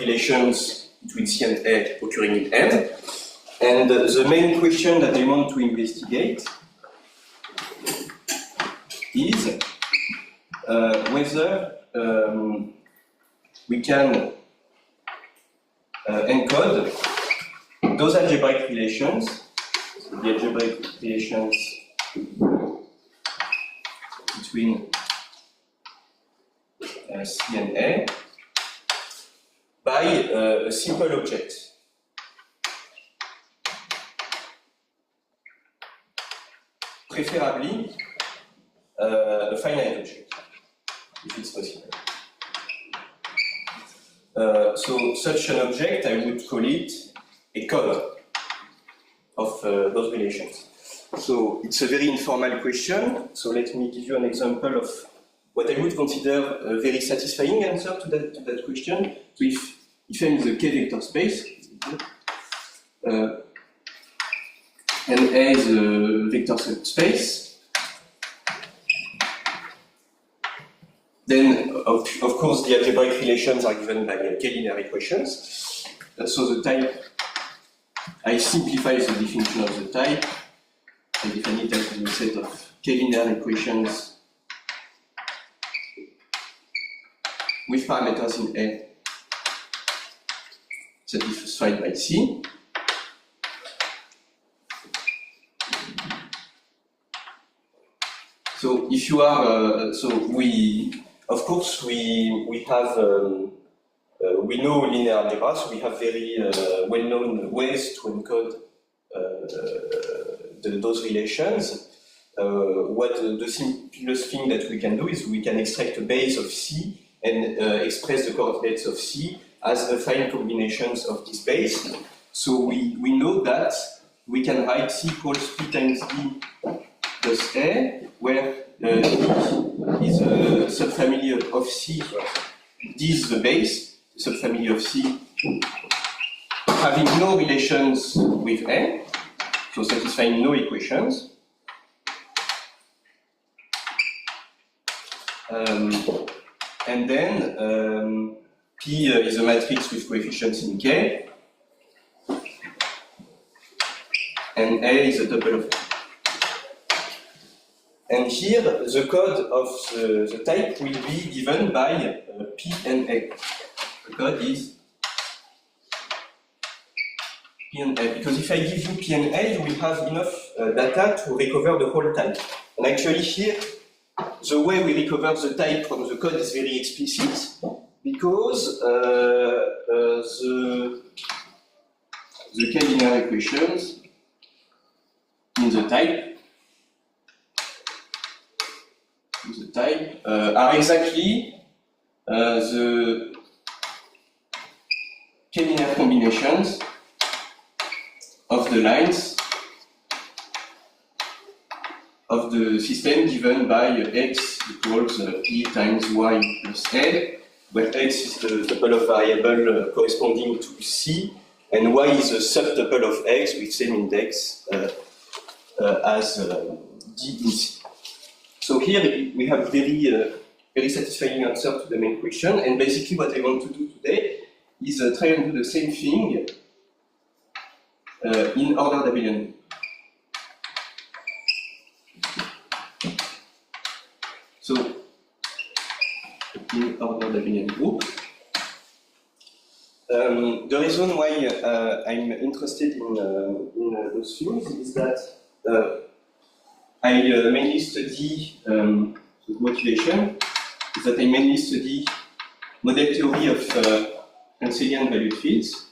relations between C and A occurring in N. And the main question that I want to investigate is whether we can encode those algebraic relations, so the algebraic relations between C and A, by a simple object. Preferably a finite object, if it's possible. So such an object, I would call it a code of those relations. So it's a very informal question. So let me give you an example of what I would consider a very satisfying answer to that question. So if M is a k-vector space, and A is a vector subspace, then of course the algebraic relations are given by k-linear equations. So the type, I simplify the definition of the type. I define it as a set of k-linear equations with parameters in A satisfied by C. So if you are, of course we have, we know linear algebra, so we have very well-known ways to encode those relations. What the simplest thing that we can do is we can extract a base of C and express the coordinates of C as affine combinations of this base. So we know that we can write C equals P times D plus A, where D is a subfamily of C, D is the base, subfamily of C, having no relations with A, so satisfying no equations. And then P is a matrix with coefficients in K, and A is a tuple of A. And here, the code of the type will be given by P and A. The code is P and A, because if I give you P and A, you will have enough data to recover the whole type. And actually here, the way we recover the type from the code is very explicit, because the k-linear equations in the type are exactly the k-linear combinations of the lines of the system given by x equals p times y plus a, where x is the tuple of variable corresponding to C, and y is a subtuple of x with same index as D in C. So here we have very satisfying answer to the main question, and basically what I want to do today is try and do the same thing in ordered Abelian. So in ordered Abelian group, the reason why I'm interested in those things is that I mainly study the motivation is that I mainly study model theory of Hossain valued fields.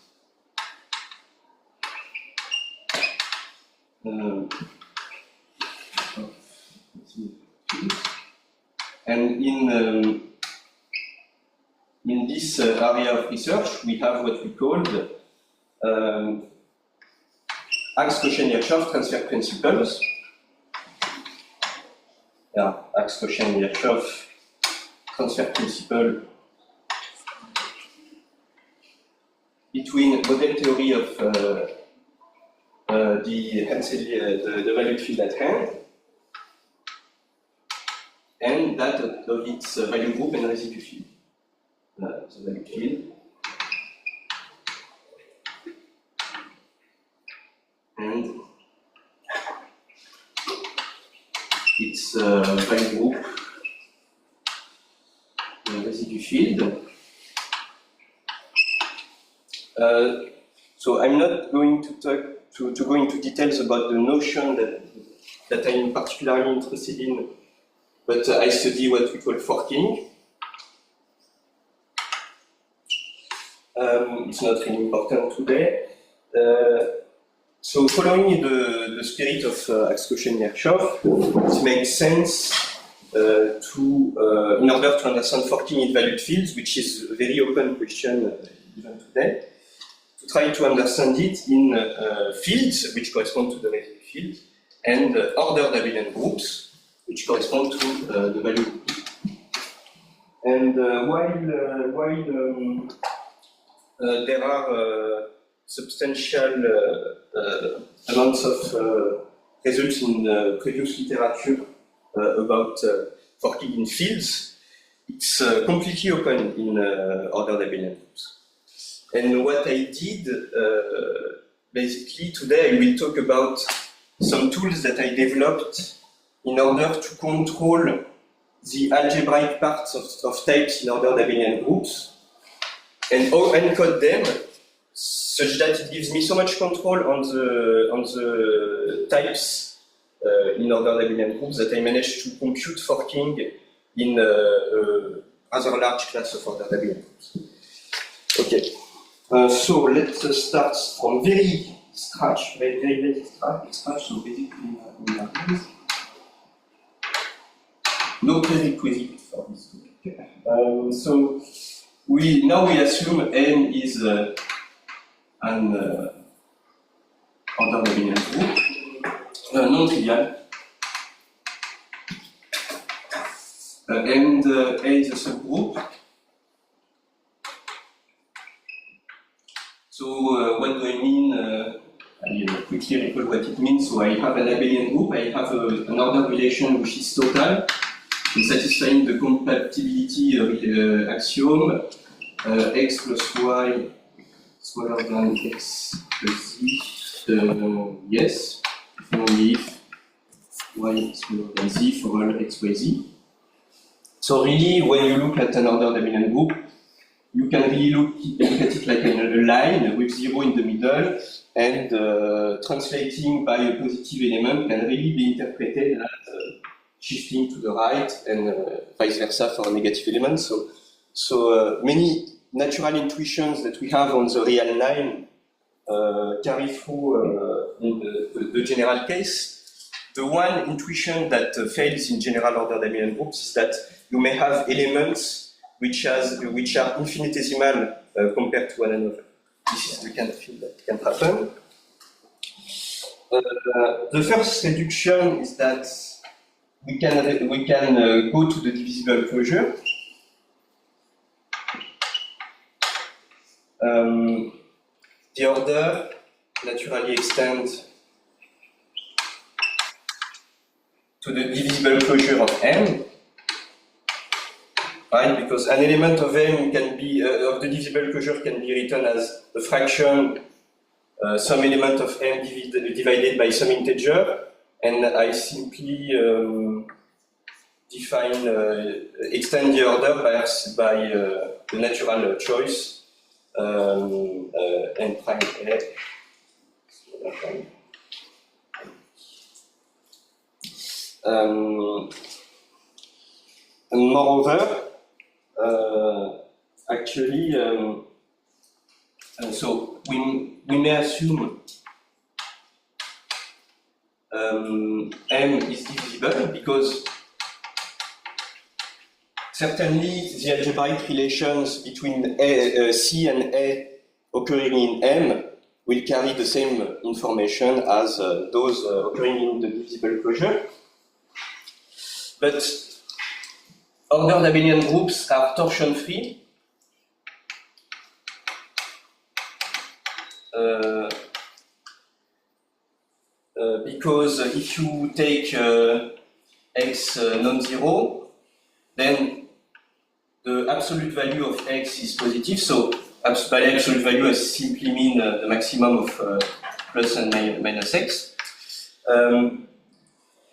And in this area of research, we have what we called Akash-Hossain transfer principles. Yeah, Akash-Hossain transfer principle between model theory of the valued field at hand and that of its value group and residue field. The valued field and its value group residue field. So I'm not going to go into details about the notion that I'm particularly interested in, but I study what we call forking. It's not really important today. So following the spirit of Akash and Kirchhoff, it makes sense in order to understand forking in valued fields, which is a very open question even today, to try to understand it in fields which correspond to the residue field and ordered Abelian groups which correspond to the value group. And while there are substantial amounts of results in previous literature about forking in fields, it's completely open in ordered Abelian groups. And what I did, basically today I will talk about some tools that I developed in order to control the algebraic parts of types in ordered Abelian groups and encode them such that it gives me so much control on the types in ordered Abelian groups that I managed to compute forking in a rather large class of ordered Abelian groups. Okay. So let's start from very basic scratch, so basically invariants. No prerequisite for this topic. So we assume n is an ordered Abelian group, non-trivial, and A is a subgroup. So what do I mean? I quickly recall what it means. So I have an Abelian group, I have an order relation which is total, in satisfying the compatibility axiom, x plus y smaller than x plus z, yes, if and only if y is smaller than z for all x, y, z. So really, when you look at an ordered Abelian group, you can really look at it like a line with 0 in the middle, and translating by a positive element can really be interpreted as shifting to the right, and vice versa for a negative element. So many natural intuitions that we have on the real line carry through in the general case. The one intuition that fails in general ordered Abelian groups is that you may have elements which are infinitesimal compared to one another. This is the kind of thing that can happen. The first reduction is that we can go to the divisible closure. The order naturally extends to the divisible closure of M. Right, because an element of M can be of the divisible closure can be written as a fraction, some element of M divided by some integer, and I simply extend the order by the natural choice n prime a. And moreover, actually, so we may assume M is divisible because certainly the algebraic relations between C and A occurring in M will carry the same information as those occurring in the divisible closure. But ordered Abelian groups are torsion-free. Because if you take x non-zero, then the absolute value of x is positive. So by absolute value, I simply mean the maximum of plus and minus x.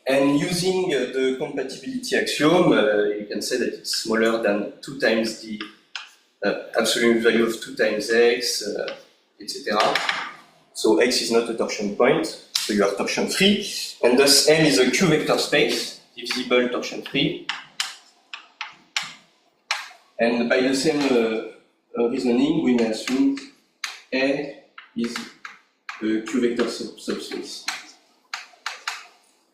And using the compatibility axiom, you can say that it's smaller than 2 times the absolute value of 2 times x, etc. So x is not a torsion point, so you are torsion free, and thus M is a Q vector space, divisible torsion free. And by the same reasoning, we may assume A is a Q vector subspace.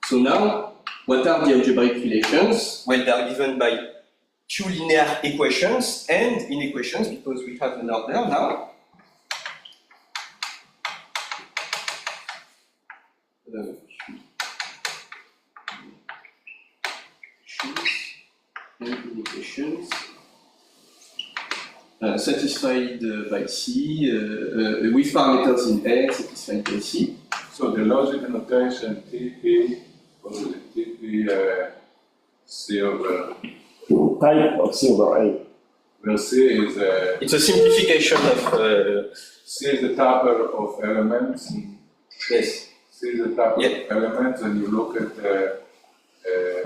So now, what are the algebraic relations? Well, they are given by Q linear equations and inequations, because we have an order now. And inequations satisfied by C, with parameters in A, satisfied by C. So the logical notation TP, or TP C over type of C over A. Well, C is it's a simplification of C is the tupper of elements. Yes. C is the tupper of elements, and you look at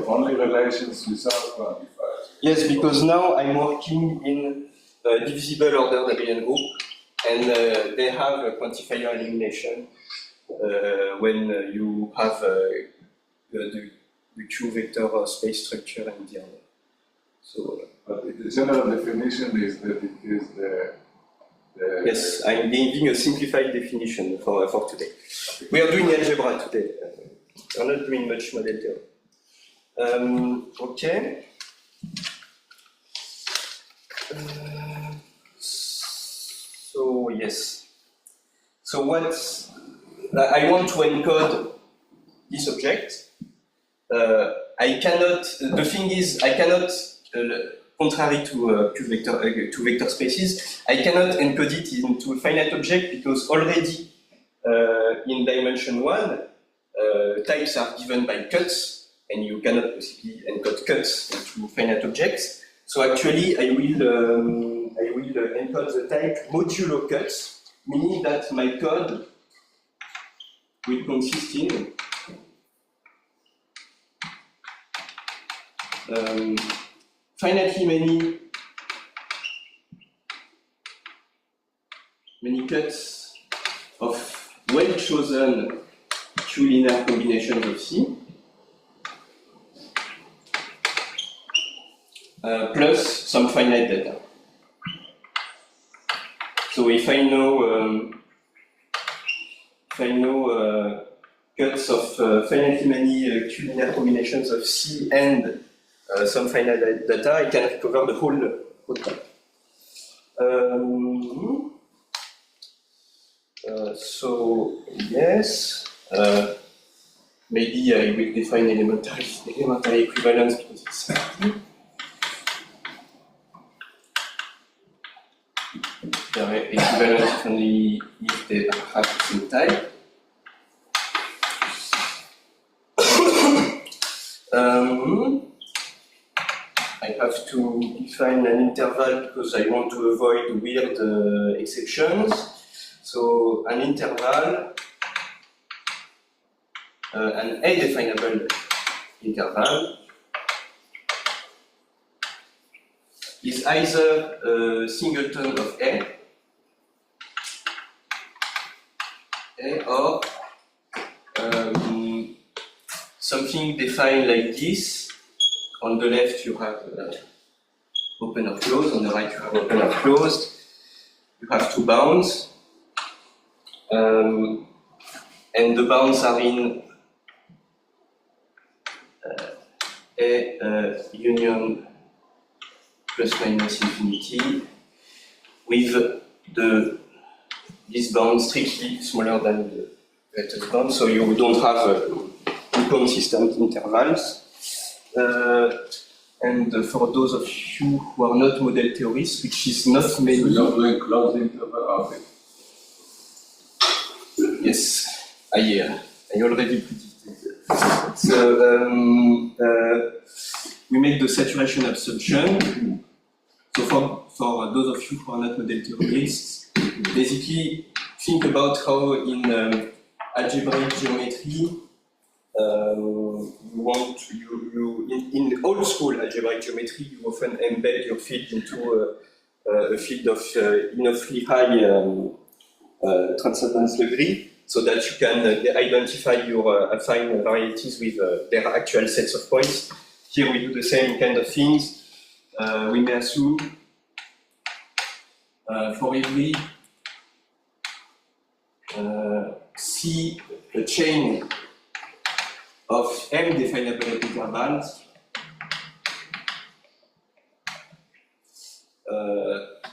only relations without quantifiers. Yes, because now I'm working in a divisible ordered Abelian group, and they have a quantifier elimination when you have the Q vector space structure and the order. So, but the general definition is that it is the yes, I'm giving a simplified definition for today. We are doing algebra today. We're not doing much model theory. Okay. So yes. So what I want to encode this object. I cannot. The thing is, I cannot. Contrary to two vector spaces, I cannot encode it into a finite object because already in dimension 1, types are given by cuts, and you cannot possibly encode cuts into finite objects. So actually, I will encode the type modulo cuts, meaning that my code will consist in finitely many cuts of well-chosen Q linear combinations of C, plus some finite data. So if I know cuts of finitely many Q linear combinations of C and some finite data, I can recover the whole type. So yes, maybe I will define elementary equivalence because it's empty. There are equivalence only if they have the same type. I have to define an interval because I want to avoid weird exceptions. So an interval, an A-definable interval, is either a singleton of A or something defined like this. On the left you have open or closed, on the right you have open or closed. You have two bounds, and the bounds are in A union plus minus infinity, with this bound strictly smaller than the latest bound, so you don't have inconsistent intervals. And for those of you who are not model theorists, which is not many. So you're doing closed interval, okay. Yes, I already predicted. So we make the saturation assumption. So for those of you who are not model theorists, basically think about how in algebraic geometry, in old school algebraic geometry, you often embed your field into a field of infinitely high transcendence degree, so that you can identify your affine varieties with their actual sets of points. Here we do the same kind of things. We may assume for every C a chain of m definable intervals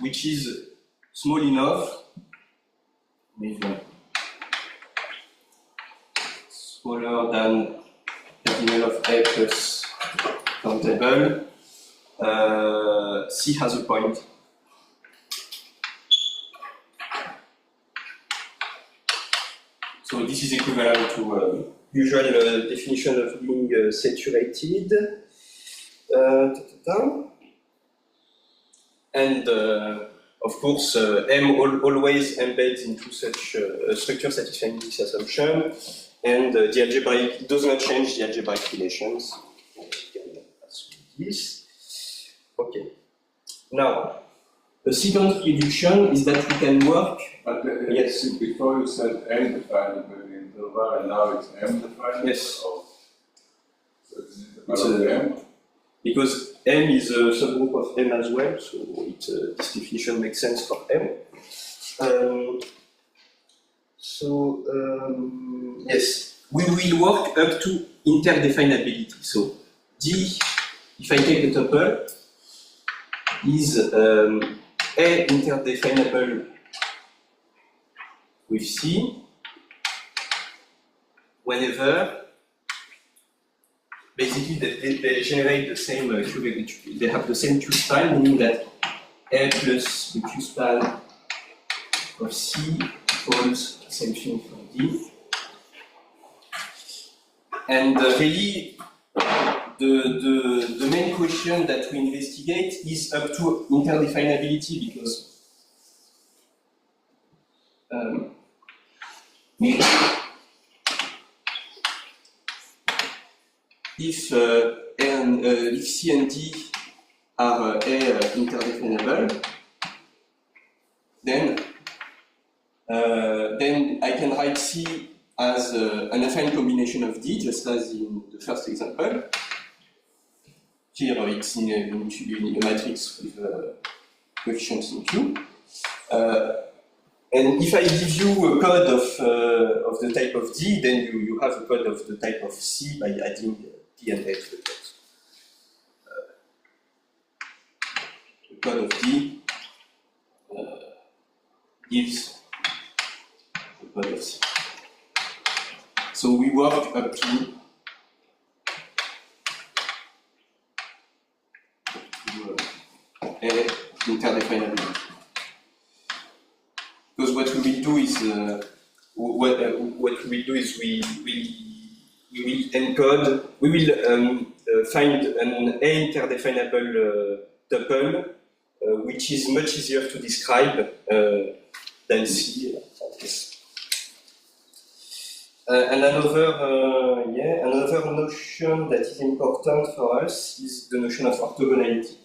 which is small enough, maybe smaller than cardinal of A plus countable, C has a point. So this is equivalent to usual definition of being saturated. And of course, M always embeds into such a structure satisfying this assumption, and the algebraic does not change the algebraic relations. This. Okay. Now, the second reduction is that we can work. But yes. Before you said M definable interval, and now it's M definable. Yes. So it's an interval of M. Because M is a subgroup of M as well, so this definition makes sense for M. Yes, we will work up to interdefinability. So D, if I take the tuple, is A interdefinable with C whenever basically they generate the same they have the same Q span, meaning that A plus the Q span of C equals the same thing for D. And really, the main question that we investigate is up to interdefinability, because if C and D are interdefinable, then I can write C as an affine combination of D, just as in the first example. Here it's in a matrix with coefficients in Q. And if I give you a code of the type of D, then you have a code of the type of C by adding D and A to the code. The code of D gives the code of C. So we work up to A interdefinability. Because what we will do is we will encode, we will find an A interdefinable tuple, which is much easier to describe than C. Another notion that is important for us is the notion of orthogonality.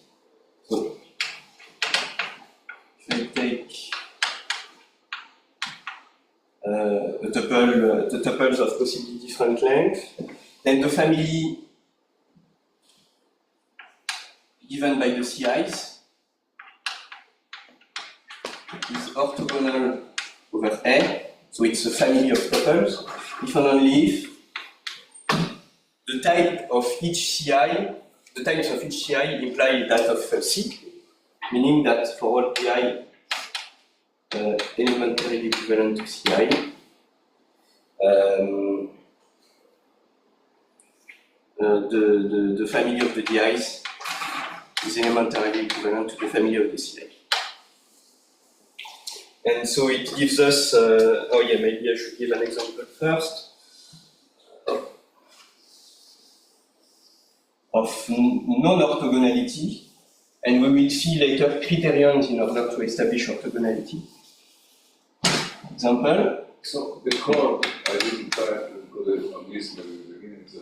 So, if I take the tuples of possibly different length, then the family given by the CIs is orthogonal over A, so it's a family of tuples, if and only if the type of each CI, the types of each CI imply that of C, meaning that for all PI elementarily equivalent to CI, the family of the DIs is elementarily equivalent to the family of the CI. And so it gives us, maybe I should give an example first of non-orthogonality, and we will see later criterions in order to establish orthogonality. Example, So the code, I didn't try to put it on this at the beginning, so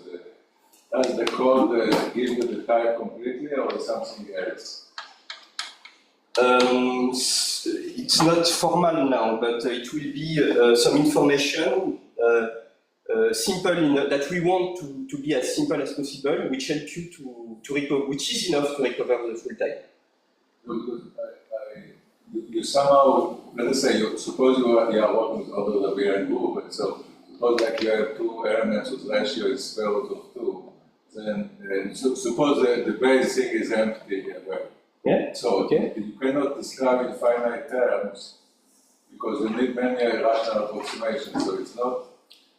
does the code give you the type completely or something else? It's not formal now, but it will be some information simple that we want to be as simple as possible, which help you to recover, which is enough to recover the full type. You somehow, let us say, suppose you are working with order Abelian group, and so suppose like you have two elements whose ratio is square root of 2, then suppose the base thing is empty here, well. Yeah. So you cannot describe in finite terms because you need many rational approximations, so it's not.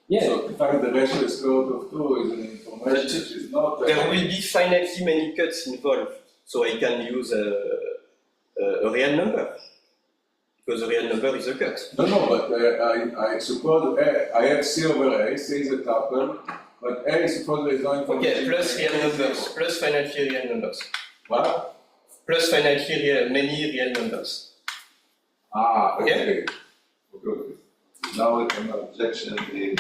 Yeah. So the fact the ratio is square root of 2 is an information which is not. There will be finitely many cuts involved, so I can use a real number. Because a real number is a cut. No, but I suppose I have C over A, C is a tuple, but A suppose there is no information. Okay, plus real numbers, plus finitely real numbers. What? Plus finitely many real numbers. Ah, okay. Okay. Okay. Now an objection is.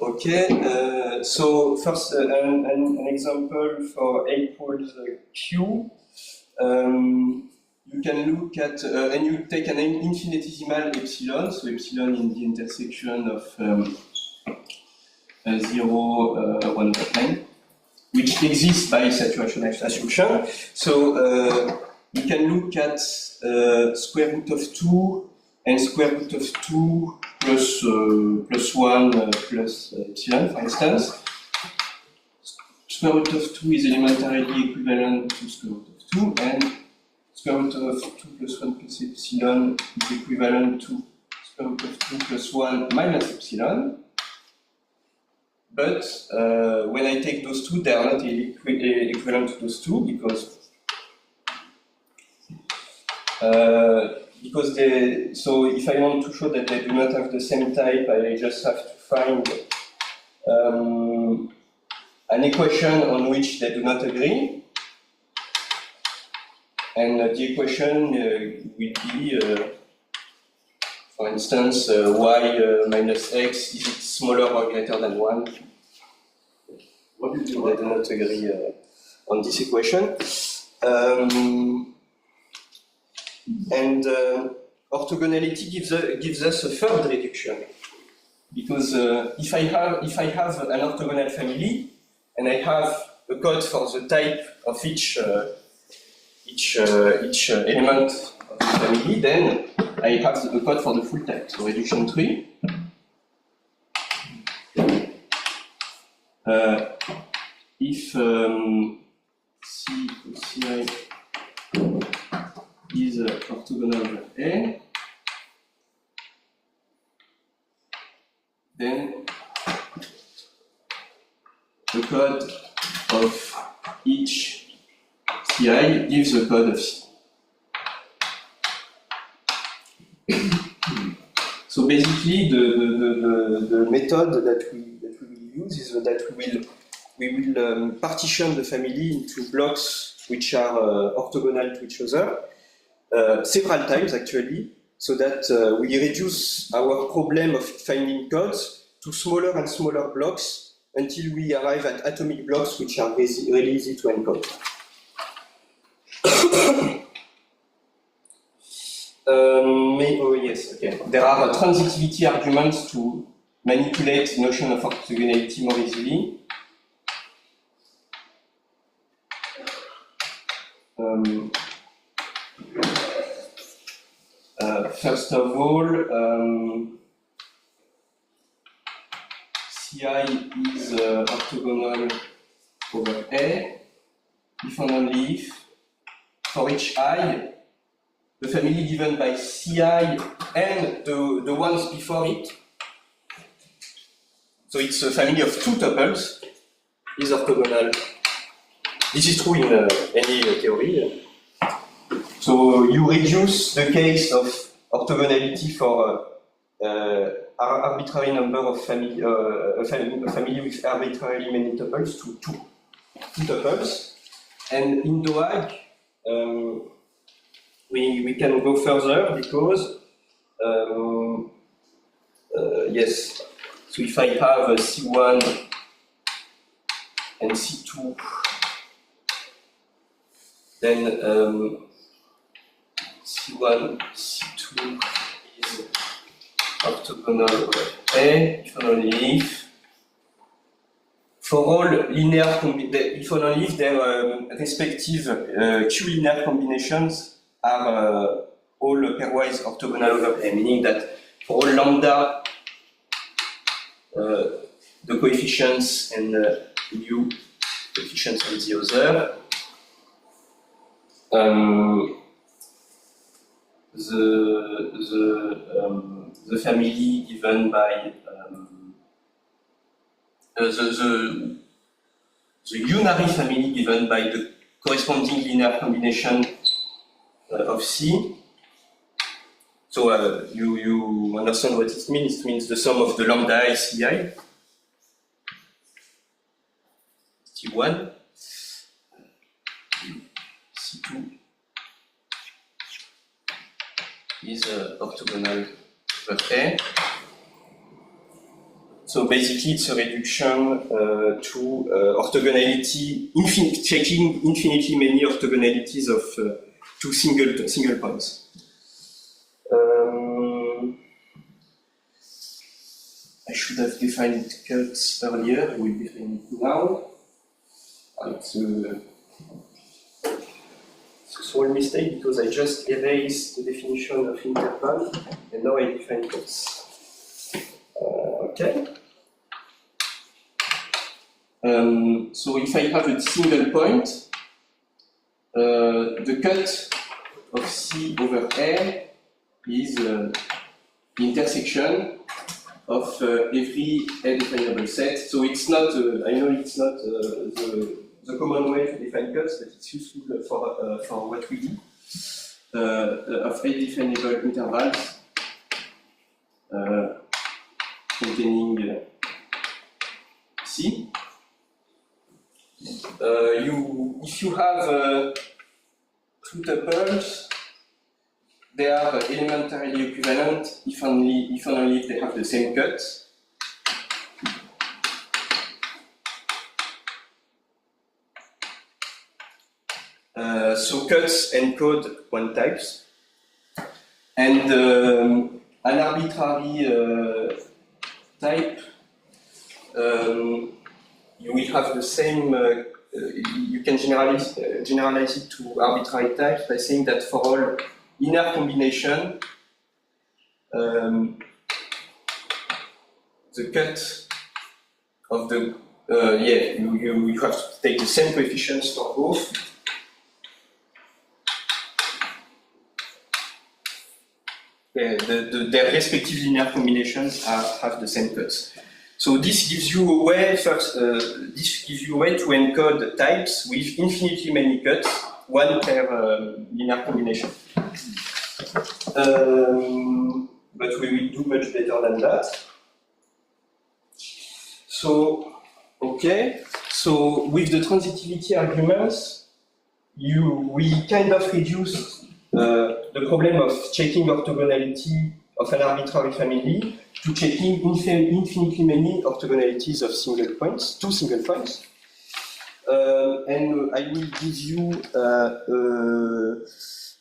Okay, so first an example for A equals Q. You can look at, and you take an infinitesimal epsilon, so epsilon in the intersection of 0, 1.9, which exists by saturation assumption. So you can look at square root of 2 and square root of 2 plus 1 plus epsilon, for instance. Square root of 2 is elementarily equivalent to square root of 2, and square root of 2 plus 1 plus epsilon is equivalent to square root of 2 plus 1 minus epsilon. But when I take those two, they are not equivalent to those two because so if I want to show that they do not have the same type, I just have to find an equation on which they do not agree. And the equation will be, for instance, y minus x, is it smaller or greater than 1? What is They do not agree on this equation. And orthogonality gives us a third reduction, because if I have an orthogonal family and I have a code for the type of each element of the family, then I have a code for the full type. So reduction 3. If Ci is orthogonal over A, then the code of each Ci gives the code of C. So basically, the method that we will use is that we will partition the family into blocks which are orthogonal to each other several times actually, so that we reduce our problem of finding codes to smaller and smaller blocks until we arrive at atomic blocks which are really easy to encode. Oh yes, okay. There are transitivity arguments to manipulate the notion of orthogonality more easily. First of all, Ci is orthogonal over A if and only if for each I, the family given by Ci and the ones before it, so it's a family of two tuples, is orthogonal. This is true in any theory. So you reduce the case of orthogonality for arbitrary number of family, a family with arbitrarily many tuples to two tuples. And in DOAG, we can go further because yes. So if I have a C1 and C2, then C1, C2 is orthogonal over A, if and only if. For all linear if and only if their respective Q linear combinations are all pairwise orthogonal over A, meaning that for all lambda, the coefficients and U coefficients of the other, the family given by the unary family given by the corresponding linear combination of C. So you understand what it means? It means the sum of the lambda I, Ci, T1, C2 is orthogonal over A. So basically, it's a reduction to orthogonality, checking infinitely many orthogonalities of two single points. I should have defined cuts earlier. I will define it now. It's a small mistake because I just erased the definition of interval and now I define cuts. Okay. So if I have a single point, the cut of C over A is the intersection of every A definable set. So it's not, I know it's not the common way to define cuts, but it's useful for what we do, of A definable intervals containing C. If you have two tuples, they are elementarily equivalent if only if they have the same cut. So cuts encode one types, and an arbitrary type, you will have the same. You can generalize it to arbitrary types by saying that for all linear combination, the cut of the you have to take the same coefficients for both. Their respective linear combinations have the same cuts. So this gives you a way to encode types with infinitely many cuts, one per linear combination. But we will do much better than that. So, okay. So with the transitivity arguments, we kind of reduce the problem of checking orthogonality of an arbitrary family to checking infinitely many orthogonalities of two single points. And I will give you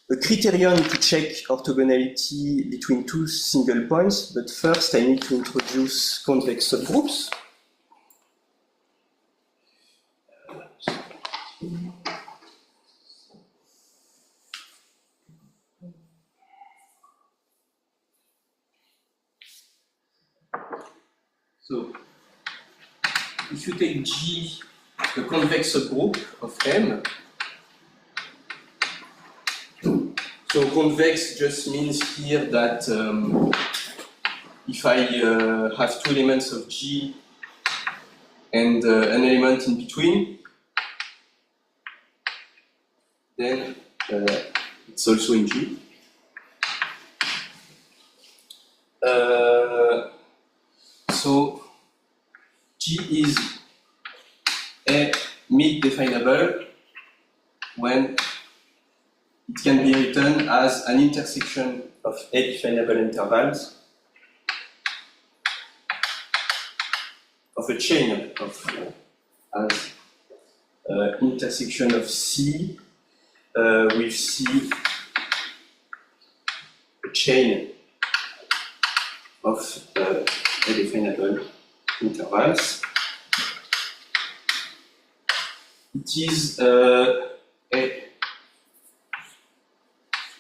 a criterion to check orthogonality between two single points, but first I need to introduce convex subgroups. So, if you take G, the convex subgroup of M, so convex just means here that if I have two elements of G and an element in between, then it's also in G. So G is a mid-definable when it can be written as an intersection of A definable intervals of a chain of as intersection of C with C, a chain of A definable intervals. It is a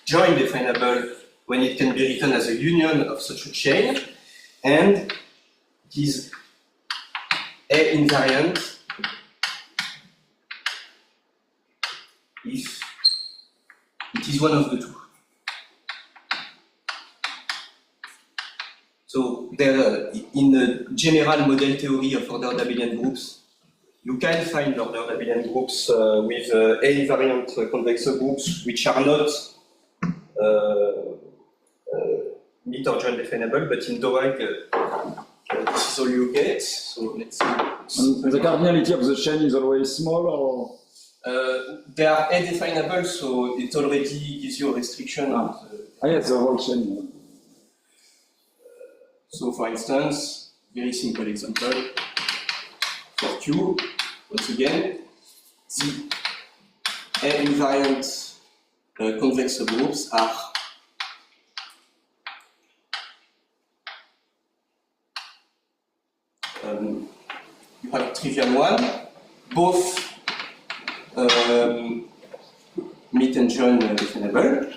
joint definable when it can be written as a union of such a chain, and it is A invariant if it is one of the two. So there, in the general model theory of ordered Abelian groups, you can find ordered Abelian groups with A invariant convex groups which are not meet or joint definable, but in DOAG this is all you get. So let's see. And the cardinality of the chain is always small, or? They are A definable, so it already gives you a restriction. Yes, the whole chain. So for instance, very simple example for Q, once again, the A invariant convex subgroups are you have trivial one, both meet and join definable.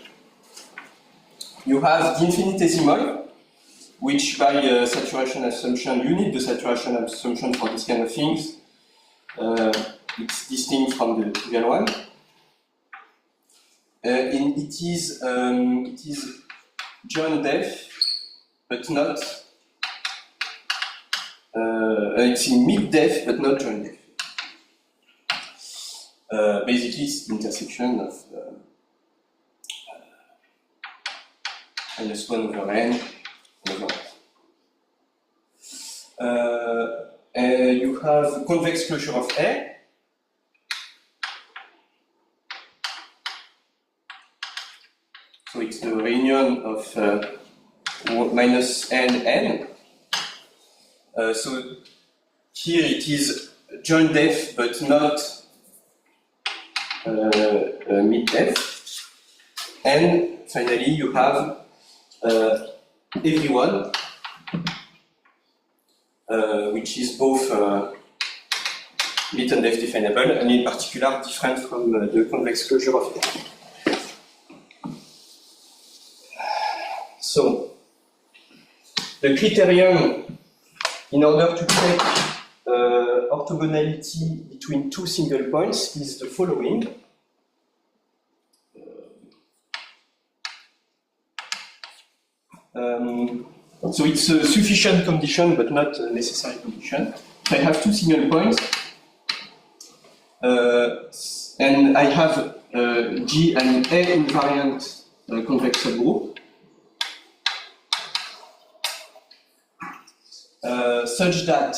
You have the infinitesimal, which by saturation assumption, you need the saturation assumption for this kind of things. It's distinct from the trivial one. It is joint def, but not. It's in mid def, but not joint def. Basically, it's the intersection of minus 1 over n over you have convex closure of A. So it's the reunion of minus n. So here it is joint def, but not mid def. And finally, you have everyone, which is both mid and def definable, and in particular different from the convex closure of A. So, the criterion in order to check orthogonality between two single points is the following. So it's a sufficient condition, but not a necessary condition. So I have two single points, and I have G and A invariant convex subgroup. Such that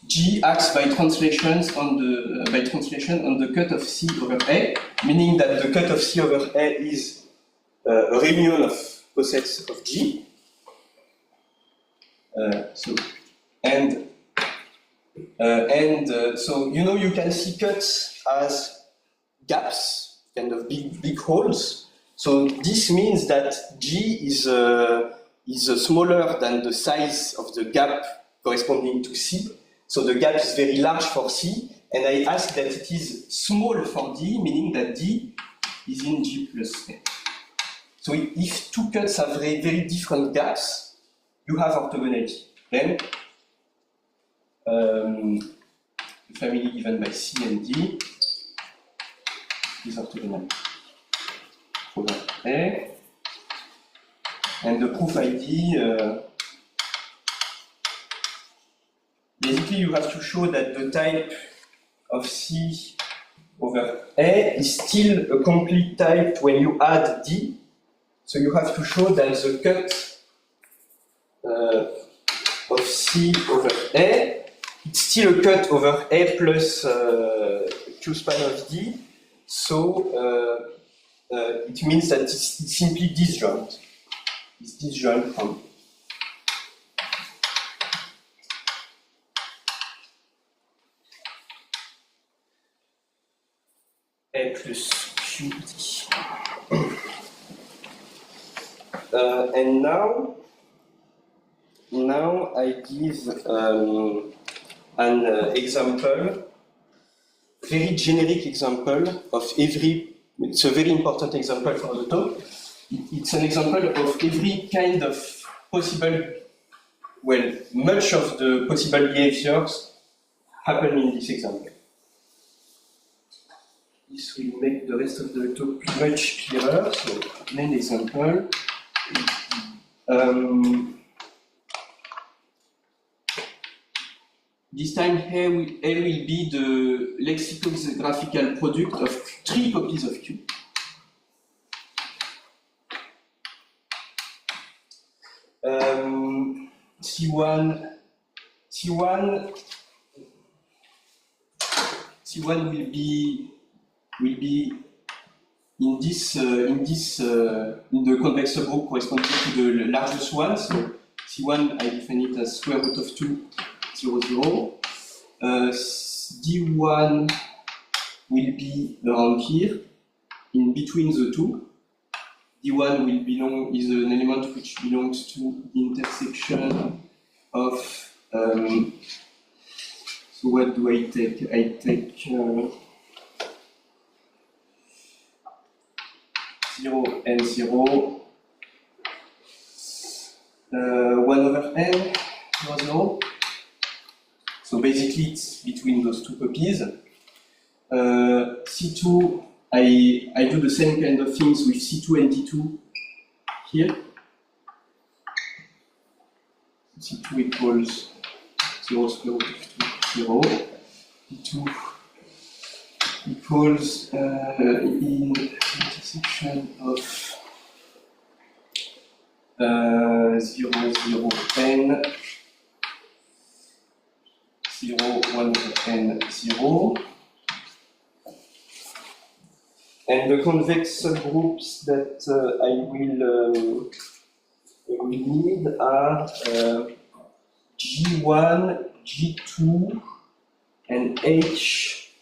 G acts by translation on the cut of C over A, meaning that the cut of C over A is a reunion of cosets of G. So you can see cuts as gaps, kind of big holes. So this means that G is smaller than the size of the gap corresponding to C. So the gap is very large for C, and I ask that it is small for D, meaning that D is in G plus A. So if two cuts have very, very different gaps, you have orthogonality. Then the family given by C and D is orthogonal over A. And the proof ID, basically you have to show that the type of C over A is still a complete type when you add D. So you have to show that the cut of C over A, it's still a cut over A plus Q span of D, So it means that it's simply disjoint. It's disjoint from A plus QT. And now I give an example, very generic example of every, it's a very important example for the talk. It's an example of every kind of possible, well, much of the possible behaviors happen in this example. This will make the rest of the talk much clearer. So, main example. This time A will be the lexicographical product of 3 copies of Q. C1 will be in the convex subgroup corresponding to the largest one. So C1, I define it as square root of 2, 0, 0. D1 will be around here, in between the two. D1 is an element which belongs to the intersection of. So what do I take? I take 0 and 0. 1 over n, 0, 0. So basically it's between those 2 copies. C2, I do the same kind of things with C2 and D2 here. C2 equals 0 square root of 2, 0. D2 equals in intersection of 0, 0, n, 0, 1 over n, 0. And the convex subgroups that I will need are G1, G2, and H,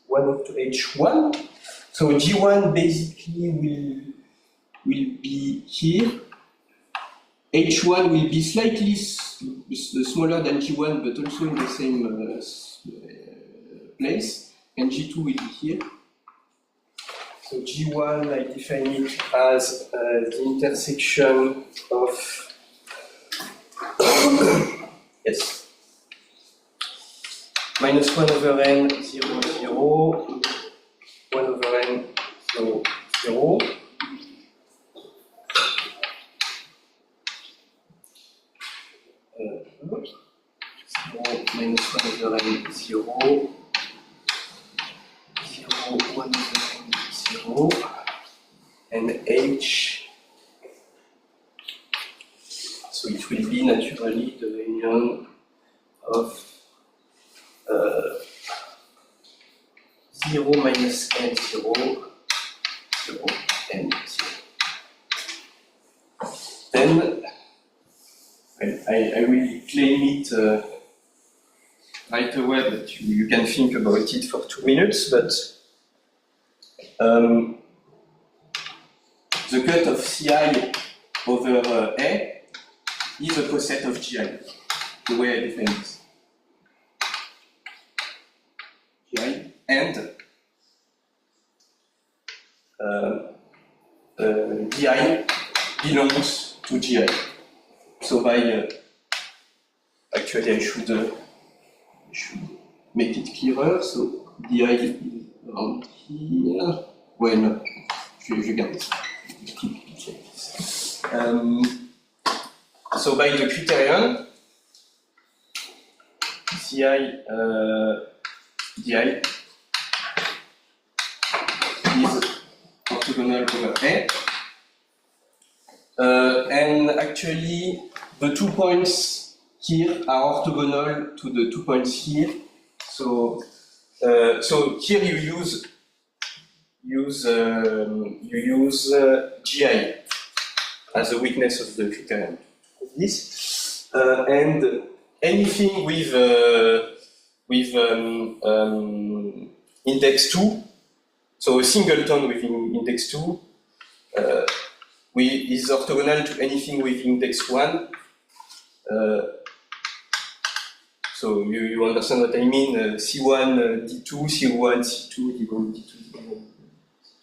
1 up to H1. So G1 basically will be here. H1 will be slightly smaller than G1, but also in the same place. And G2 will be here. So G1, I define it as the intersection of, yes, minus 1 over n, 0, 0, 1 over n, 0, 0. Minus 1 over n, 0, 0, 1 over n, 0, and H. So it will be naturally the union of 0 minus n, 0, 0, n, 0. Then I will claim it right away, but you can think about it for 2 minutes. But the cut of Ci over A is a coset of Gi, the way I define this. Gi and Di belongs to Gi. So by actually I should make it clearer. So Di is around here. Well, no, je garde ça. So by the criterion, Ci Di is orthogonal over A. And actually, the 2 points here are orthogonal to the 2 points here. So here you use you use GI as a weakness of the criterion. This and anything with index 2, so a singleton within index 2 is orthogonal to anything with index 1. So you understand what I mean? C1, D2, C1, C2, D1, D2, D1,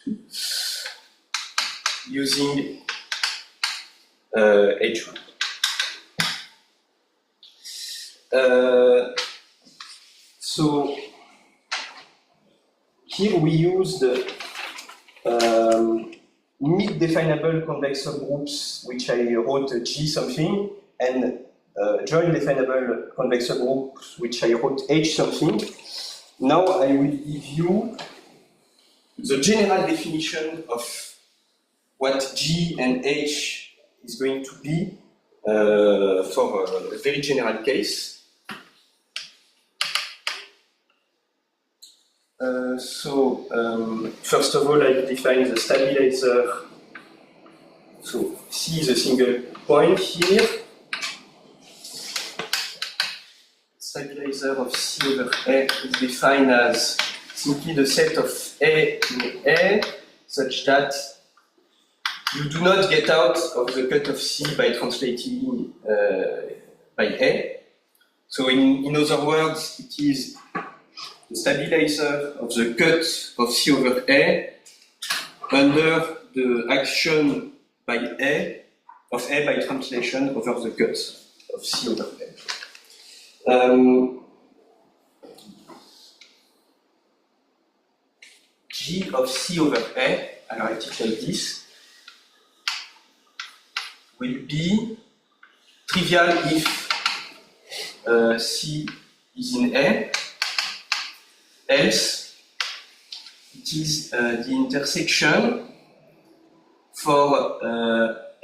D2, using H1. So here we used mid-definable convex subgroups, which I wrote G something, and joint-definable convex subgroups, which I wrote H something. Now I will give you the general definition of what G and H is going to be for a very general case. First of all, I define the stabilizer. So C is a single point here. Stabilizer of C over A is defined as simply the set of A in A, such that you do not get out of the cut of C by translating by A. So in other words, it is the stabilizer of the cut of C over A under the action by A by translation over the cut of C over A. G of C over A, I write it like this, will be trivial if C is in A, else it is the intersection for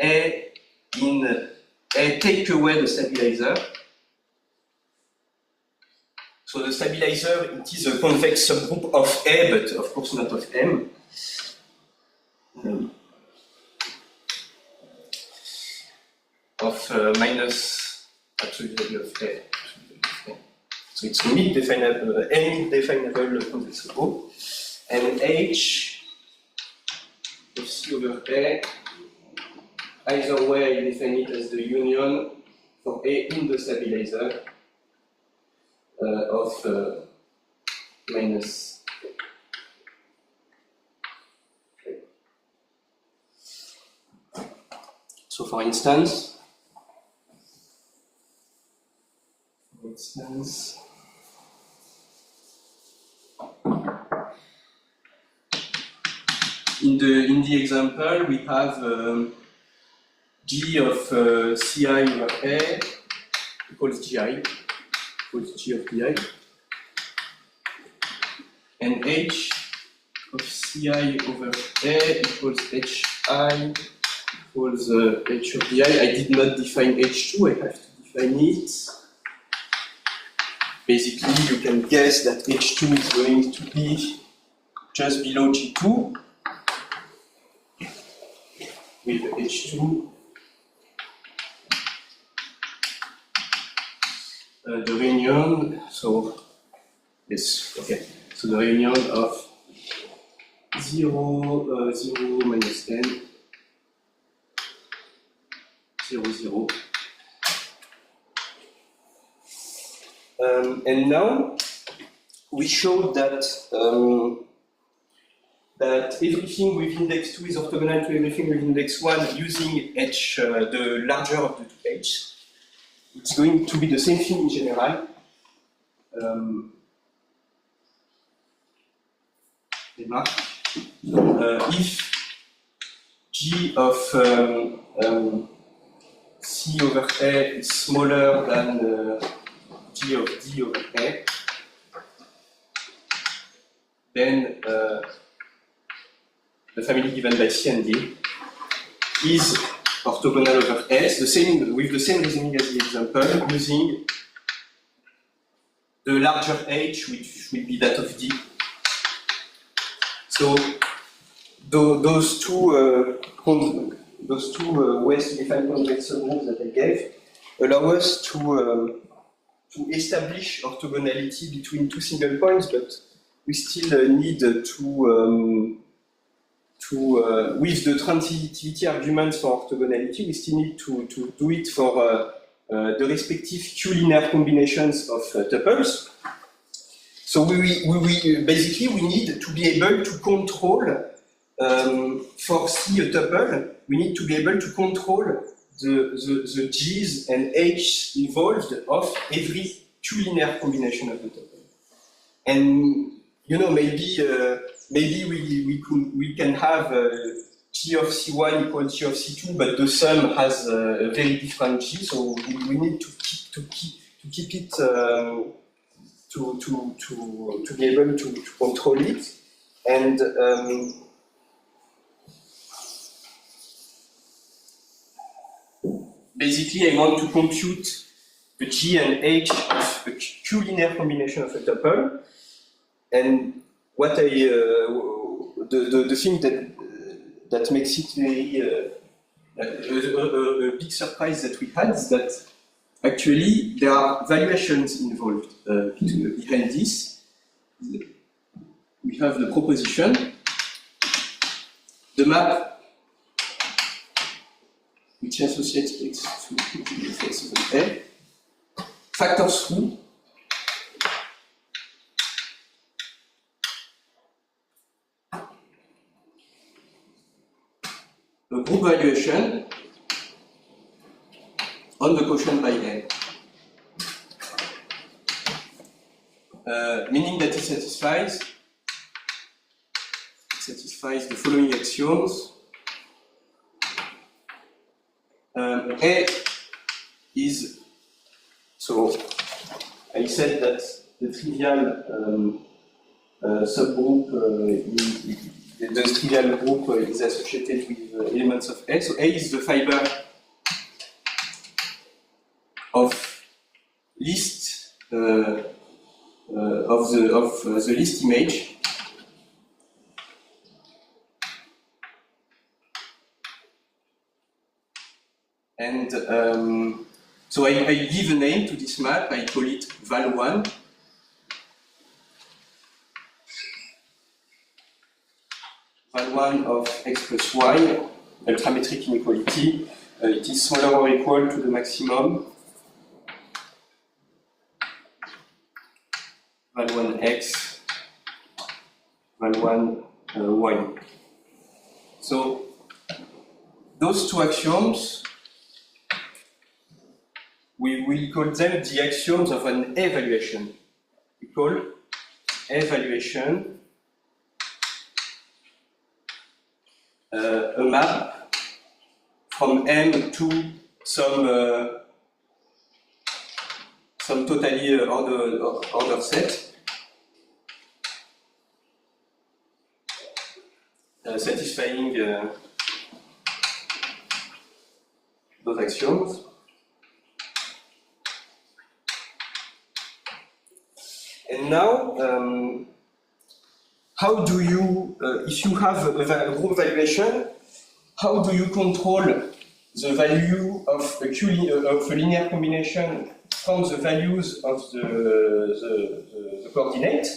A in A take away the stabilizer. So the stabilizer, it is a convex subgroup of A, but of course not of M. Of minus absolute value of A. So it's mid-definable, any definable convex subgroup. And H of C over A, either way I define it as the union for A in the stabilizer of minus. So for instance, in the example we have G of Ci over A equals Gi, equals G of Di, and H of Ci over A equals Hi equals H of Di. I did not define H2, I have to define it. Basically, you can guess that H2 is going to be just below G2 with H2 the reunion, so yes, okay, so the reunion of 0, 0 minus n, 0, 0. And now we showed that that everything with index 2 is orthogonal to everything with index 1 using H, the larger of the two H. It's going to be the same thing in general. If G of C over A is smaller than G of D over A, then the family given by C and D is orthogonal over S, with the same reasoning as the example, using the larger H, which will be that of D. So those two ways to define convex subgroups that I gave allow us to establish orthogonality between two single points, but we still need with the transitivity arguments for orthogonality, we still need to do it for the respective Q-linear combinations of tuples. So basically we need to be able to control, for C a tuple, we need to be able to control the G's and H's involved of every Q-linear combination of the tuple. And you know, maybe we can have G of C1 equals G of C2, but the sum has a very different G, so we need to keep it to be able to control it. And basically, I want to compute the G and H of a Q-linear combination of a tuple. And what the thing that makes it very a big surprise that we had is that actually there are valuations involved behind this. We have the proposition, the map which associates X to X of A, factors through a group valuation on the quotient by N, meaning that it satisfies the following axioms. A is, so I said that the trivial subgroup, the trivial group is associated with elements of A. So A is the fiber of list of the list image. And so I give a name to this map. I call it val1. Val1 of x plus y, ultrametric inequality. It is smaller or equal to the maximum. Val1 x, val1 y. So those two axioms, we will call them the axioms of an evaluation. We call evaluation a map from M to some totally ordered set satisfying those axioms. And now, how do you, if you have a group evaluation, how do you control the value of a linear combination from the values of the coordinate?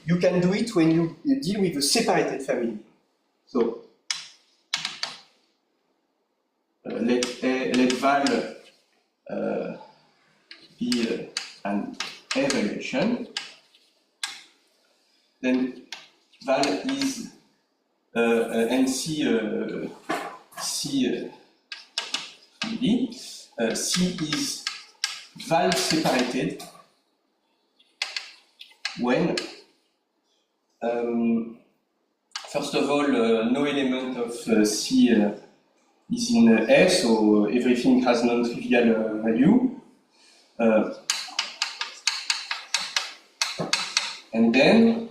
You can do it when you deal with a separated family. So let val be an evaluation. Then val is and C is val separated when first of all no element of C is in S, so everything has non-trivial value. And then,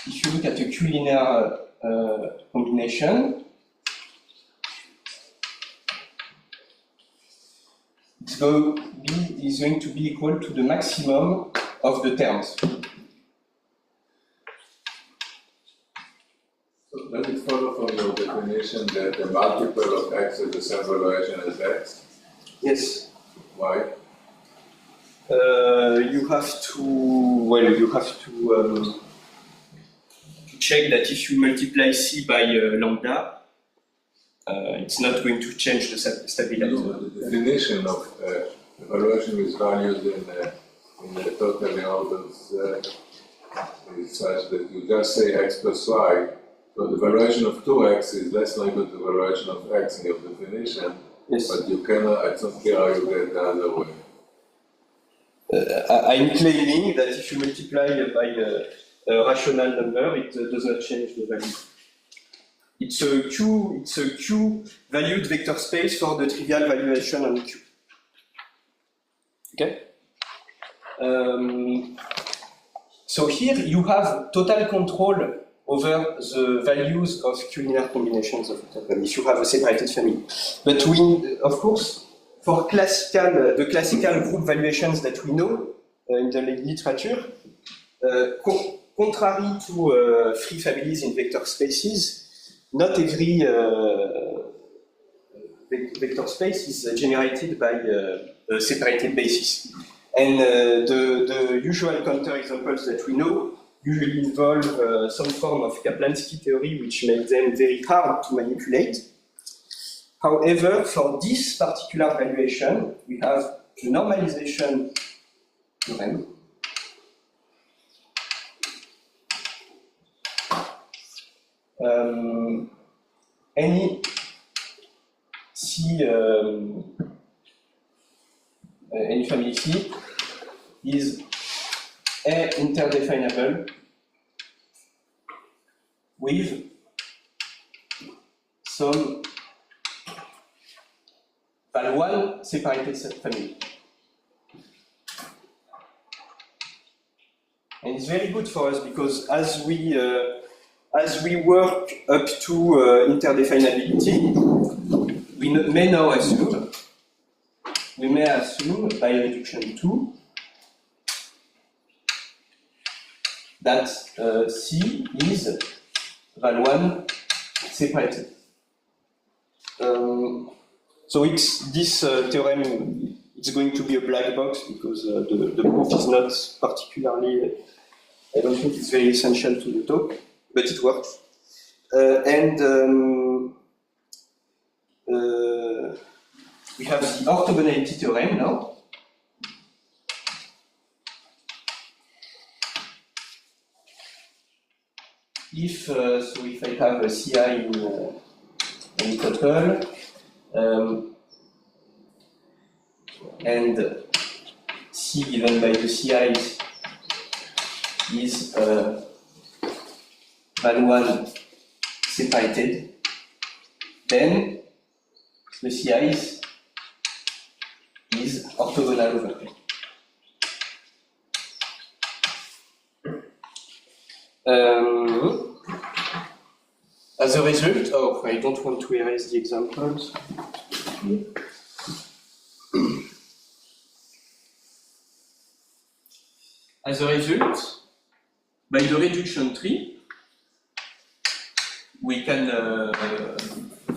if you look at a Q-linear combination, it's going to be equal to the maximum of the terms. So does it follow from your definition that the multiple of x is the same valuation as x? Yes. Why? You have to check that if you multiply c by lambda, it's not going to change the stability. No, the definition of evaluation with values in the totally orders is such that you just say x plus y, so the valuation of 2x is less than equal to the valuation of x in your definition, Yes. but you cannot, I don't care how you get the other way. I'm claiming that if you multiply by a rational number, it does not change the value. It's a Q valued vector space for the trivial valuation on Q. Okay? So here you have total control over the values of Q-linear combinations of if you have a separated family. But we, of course, for the classical group valuations that we know in the literature, contrary to free families in vector spaces, not every vector space is generated by a separated basis. And the usual counterexamples that we know usually involve some form of Kaplansky theory, which makes them very hard to manipulate. However, for this particular valuation, we have the normalization theorem. Any C, any family C is A interdefinable with some val1 separated family. And it's very good for us because as we work up to interdefinability, we may now assume, by reduction 2 that C is val1 separated. So it's this theorem. It's going to be a black box because the proof is not particularly. I don't think it's very essential to the talk, but it works. We have the orthogonality theorem now. If I have a CI in total, and C given by the CIs is val1 separated, then the CIs is orthogonal over P. As a result, I don't want to erase the examples. As a result, by the reduction tree, we can,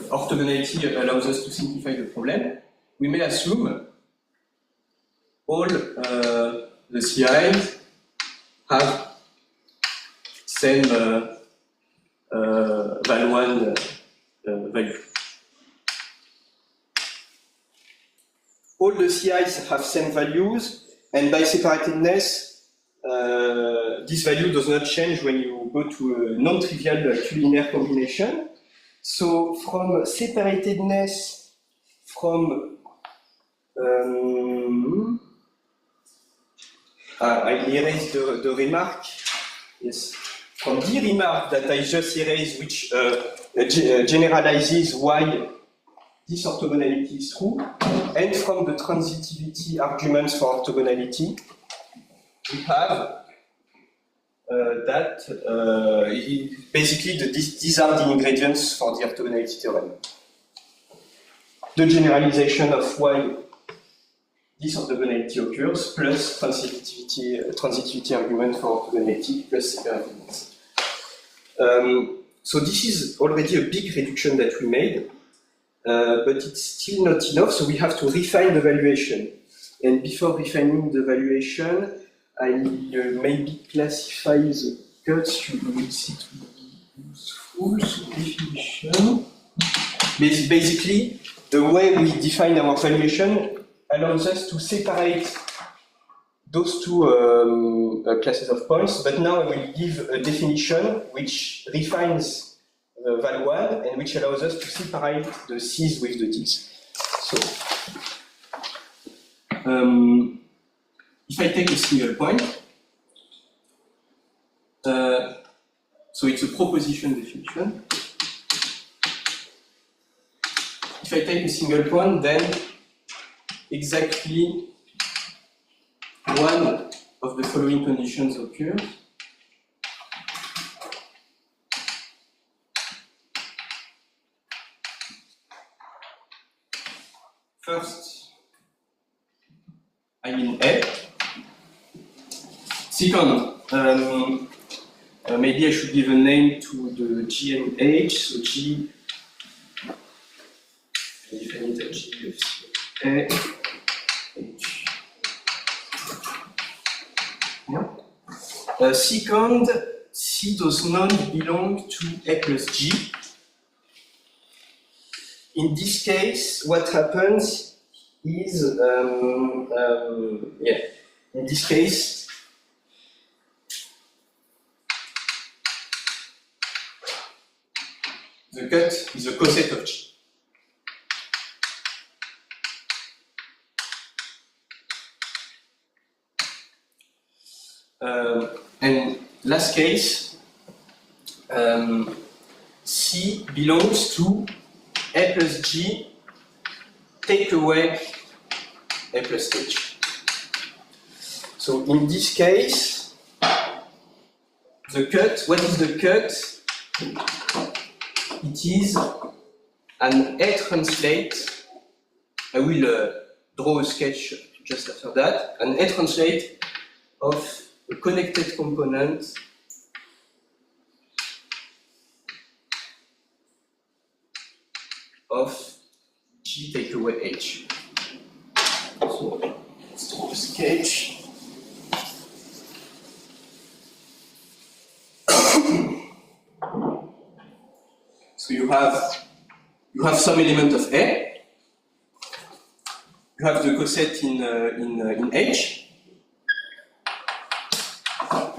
orthogonality allows us to simplify the problem. We may assume all the CIs have same val1 value. All the CIs have same values, and by separatedness, this value does not change when you go to a non-trivial Q-linear combination. So from separatedness, from I erased the remark. Yes, from the remark that I just erased, which generalizes why this orthogonality is true, and from the transitivity arguments for orthogonality, we have that basically these are the ingredients for the orthogonality theorem. The generalization of why this orthogonality occurs, plus transitivity argument for orthogonality, plus separatedness. So this is already a big reduction that we made, but it's still not enough, so we have to refine the valuation. And before refining the valuation, I maybe classify the cuts you will see to be useful. So definition. Basically, the way we define our valuation allows us to separate those two classes of points, but now I will give a definition which refines val 1 and which allows us to separate the C's with the D's. So, if I take a single point, so it's a proposition definition. If I take a single point, then exactly one of the following conditions occurs. First, I mean A. Second, maybe I should give a name to the G and H. So G, if I need a G of A, H. Yeah. Second, C does not belong to A plus G. In this case, what happens is, in this case, the cut is a coset of G. And last case, C belongs to A plus G, take away A plus H. So in this case, the cut, what is the cut? It is an A translate. I will draw a sketch just after that. An A translate of a connected component of G take away H. So let's draw a sketch. So you have some element of A. You have the coset in H,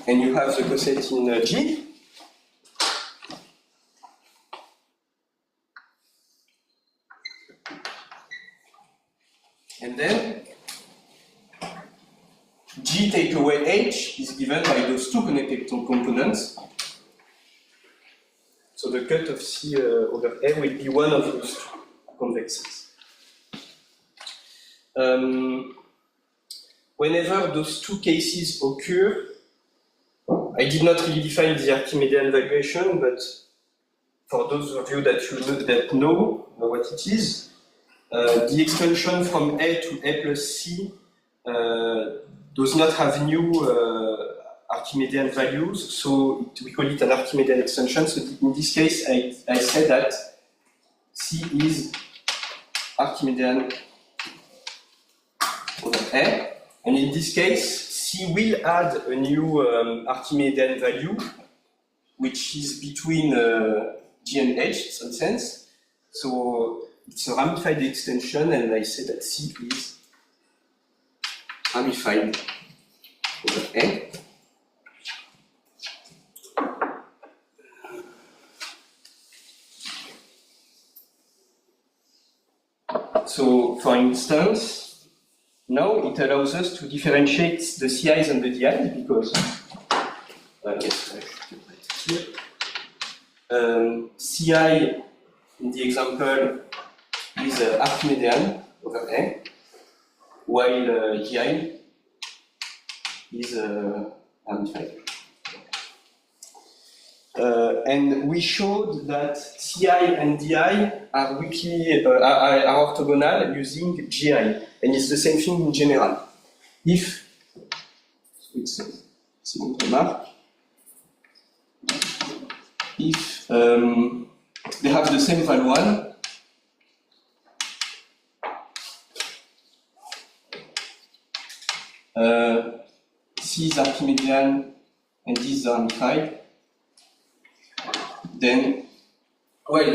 and you have the coset in G. And then G take away H is given by those two connected components. So the cut of C over A will be one of those two convexes. Whenever those two cases occur, I did not really define the Archimedean valuation, but for those of you that know what it is, the extension from A to A plus C does not have new Archimedean values, so we call it an Archimedean extension. So in this case, I said that C is Archimedean over A, and in this case, C will add a new Archimedean value, which is between G and H in some sense. So it's a ramified extension, and I say that C is ramified over A. So, for instance, now it allows us to differentiate the CIs and the DIs because, yes, I should write it here. CI in the example is Archimedean over A, while DI is ramified. And we showed that CI and DI are weakly are orthogonal using GI, and it's the same thing in general. If it's a second remark, if they have the same value 1, C is Archimedean and D is ramified, then, well,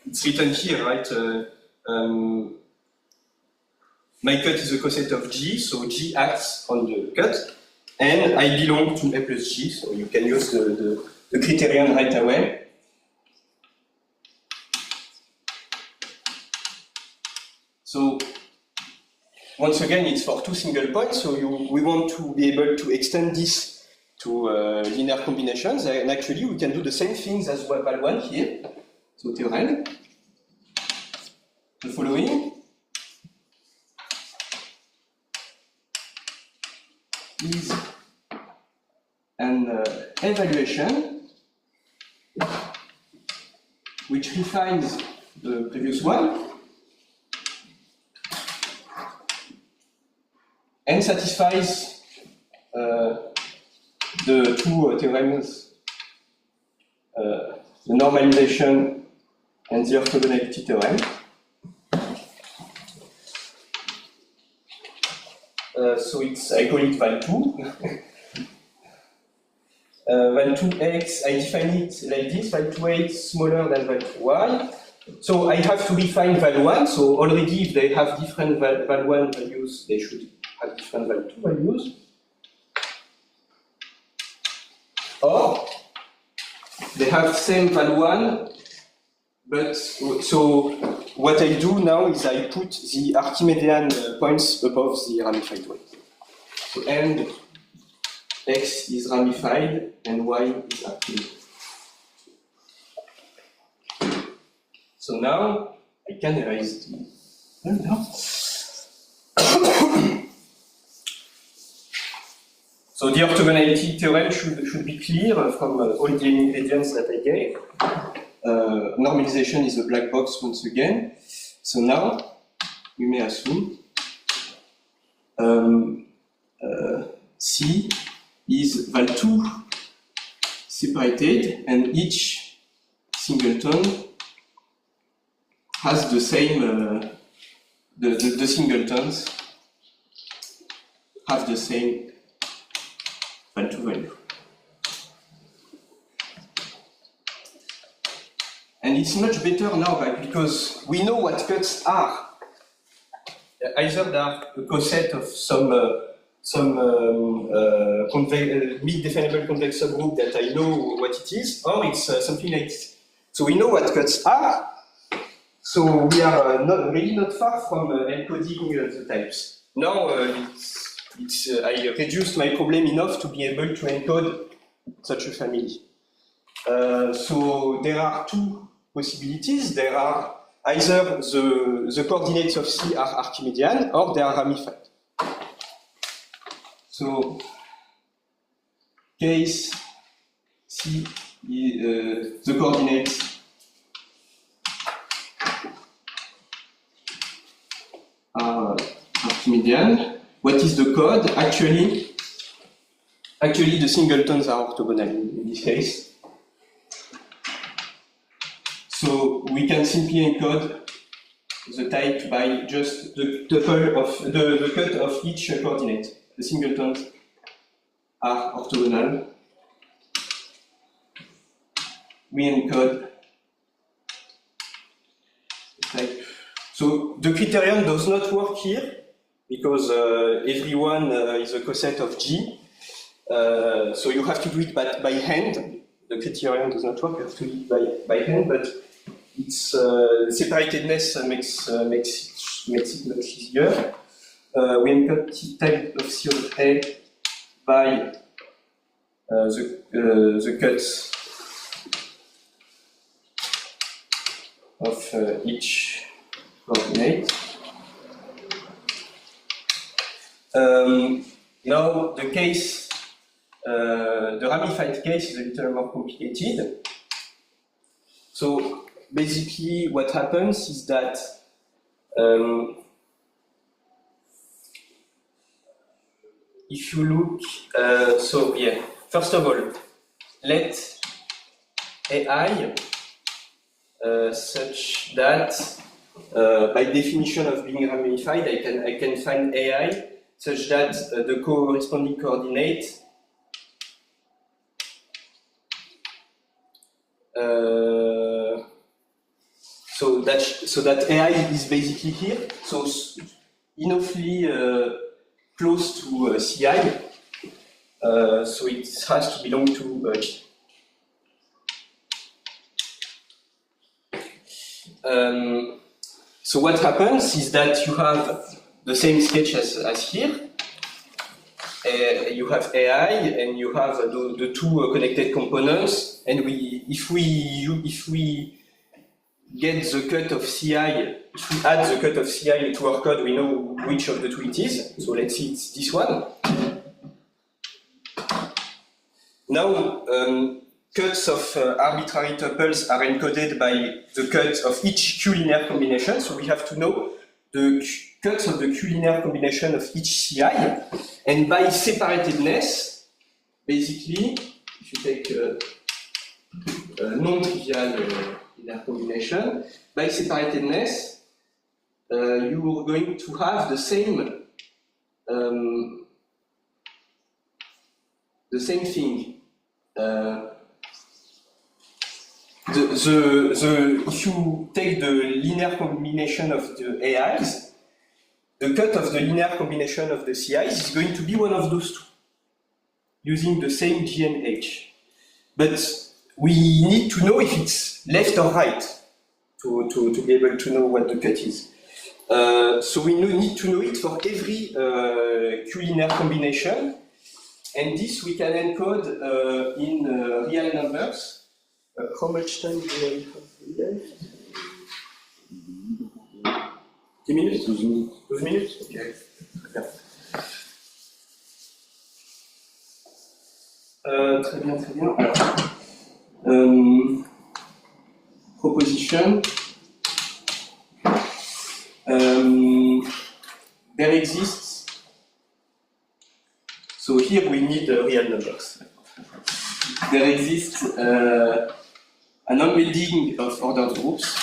it's written here, right? My cut is a coset of G, so G acts on the cut, and I belong to A plus G, so you can use the criterion right away. So, once again, it's for 2 single points, so we want to be able to extend this to linear combinations, and actually we can do the same things as val 1 here. So, theorem, the following is an evaluation which refines the previous one and satisfies the two theorems, the normalization and the orthogonality theorem. So I call it val 2. Val 2x, I define it like this, val 2x smaller than val 2y. So I have to refine val 1, so already if they have different val 1 values, they should have different val 2 values. Or they have same val 1, but so what I do now is I put the Archimedean points above the ramified way. So and x is ramified and y is Archimedean. So now I can erase the. So the orthogonality theorem should be clear from all the ingredients that I gave. Normalization is a black box once again. So now we may assume C is val 2 separated, and each singleton has the same, the singletons have the same val 2 value. And it's much better now because we know what cuts are. Either they are a coset of some mid-definable convex subgroup that I know what it is, or it's something like this. So we know what cuts are. So we are really not far from encoding the types. Now I reduced my problem enough to be able to encode such a family. So there are two possibilities. There are either the coordinates of C are Archimedean or they are ramified. So case C, the coordinates are Archimedean. What is the code? Actually the singletons are orthogonal in this case. So we can simply encode the type by just the tuple of the cut of each coordinate. The singletons are orthogonal. We encode type. So the criterion does not work here because everyone is a coset of G. So you have to do it by hand. The criterion does not work, you have to do it by hand, but its separatedness makes it much easier. We encode type of C of A by the cuts of each coordinate. Now the case, the ramified case is a little more complicated. So basically what happens is that if you look, so yeah, first of all, let AI such that by definition of being ramified, I can find AI such that the corresponding coordinate so that AI is basically here, so enoughly close to CI, so it has to belong to G. So what happens is that you have the same sketch as here. You have AI and you have the two connected components, and if we get the cut of CI, if we add the cut of CI to our code, we know which of the two it is. So let's see, it's this one. Now, cuts of arbitrary tuples are encoded by the cut of each Q-linear combination. So we have to know the cuts of the Q-linear combination of each CI. And by separatedness, basically, if you take a non-trivial linear combination, by separatedness, you are going to have the same thing. If you take the linear combination of the AIs, the cut of the linear combination of the CIs is going to be one of those two, using the same G and H. But we need to know if it's left or right to be able to know what the cut is. So we need to know it for every Q-linear combination, and this we can encode in real numbers. How much time do I have left? 10 minutes? 12 minutes. 12 minutes? Okay. Très bien, très bien. Alors, proposition. There exists. So here we need real numbers. There exists an embedding of ordered groups.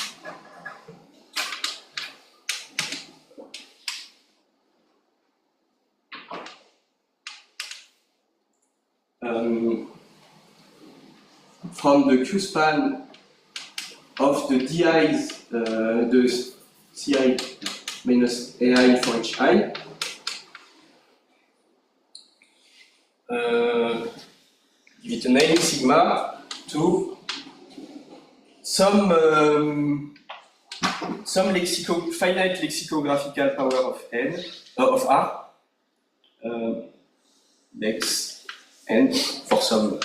From the Q-span of the DIs, the CI minus AI for each I. Give it a name, sigma, to some finite lexicographical power of n of R, lex, and for some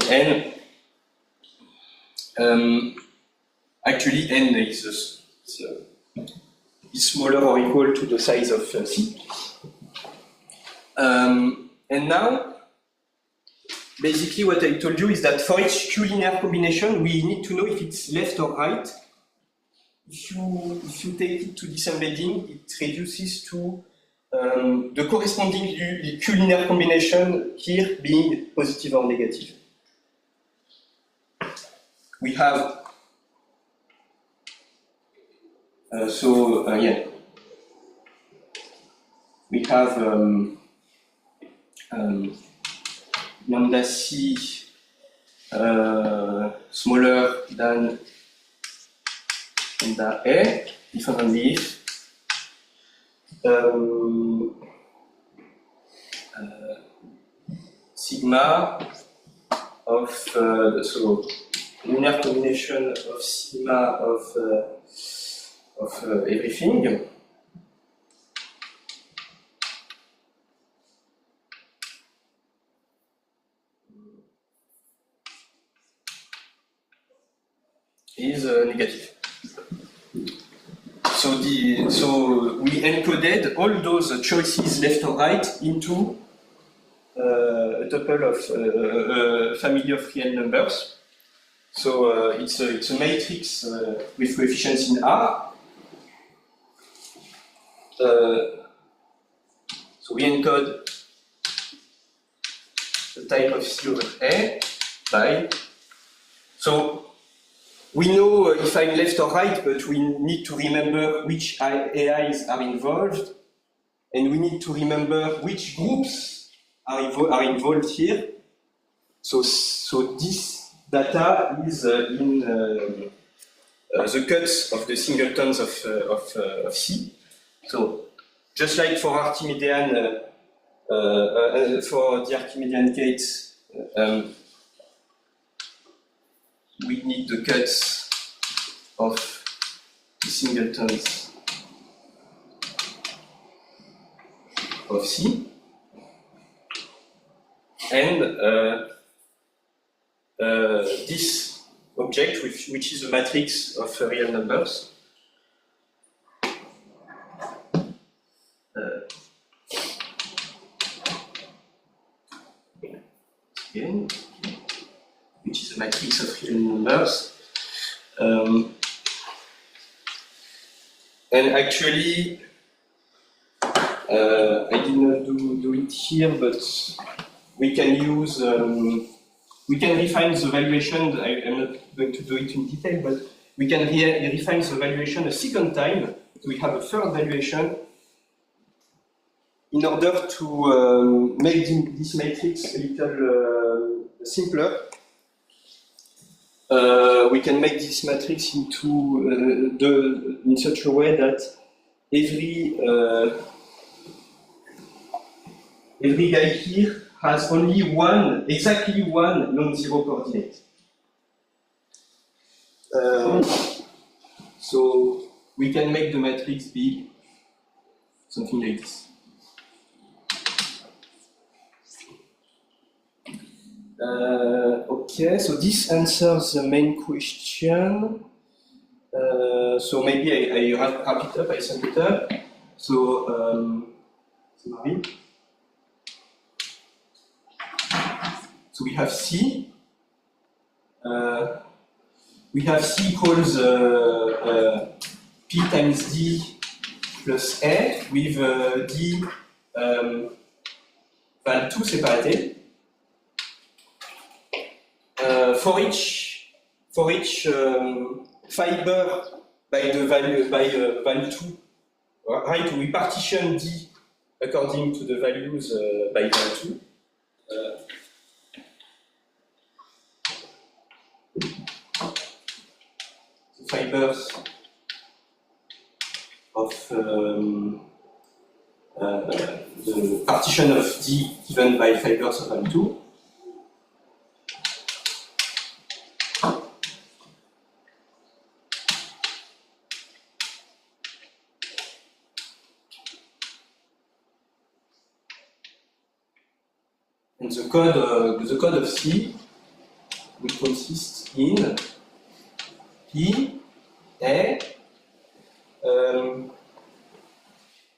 n. Actually, n is smaller or equal to the size of C. And now, basically what I told you is that for each Q-linear combination, we need to know if it's left or right. If you take it to this embedding, it reduces to the corresponding Q-linear combination here being positive or negative. We have we have lambda c smaller than lambda a, if and only if sigma of so linear combination of sigma of everything is negative. So we encoded all those choices left or right into a tuple of a family of real numbers. So it's a matrix with coefficients in R. So we encode a the type of C over A by. So we know if I'm left or right, but we need to remember which AIs are involved, and we need to remember which groups are involved here. So this data is in the cuts of the singletons of C. So just like for Archimedean, for the Archimedean case, we need the cuts of the singletons of C, and this object, which is a matrix of real numbers, again, which is a matrix of real numbers. And actually, I did not do it here, but we can use, we can refine the valuation. I'm not going to do it in detail, but we can refine the valuation a second time. We have a third valuation in order to make this matrix a little simpler. We can make this matrix into in such a way that every guy here has only exactly one non-zero coordinate. So we can make the matrix be something like this. Okay, so this answers the main question. So maybe I wrap it up, I sum it up. So, so we have C. We have C equals P times D plus A with D val2 separated. For each fiber by the value val2, right? We partition D according to the values by val2. The fibers of the partition of D given by fibers of val2. And the code of C will consist in P, A,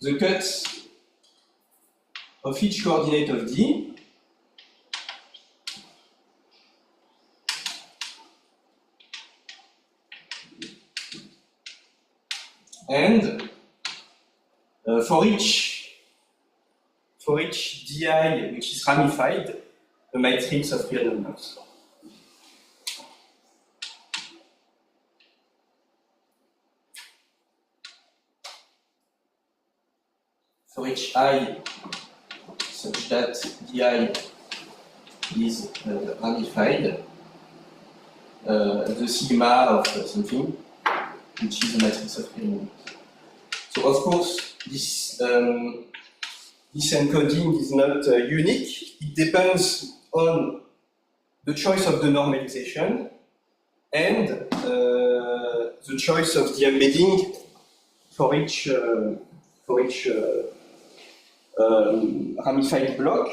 the cuts of each coordinate of D, and for each DI which is ramified, a matrix of real numbers. For each I such that DI is ramified, the sigma of something, which is a matrix of real numbers. So of course, this encoding is not unique. It depends on the choice of the normalization and the choice of the embedding for each ramified block.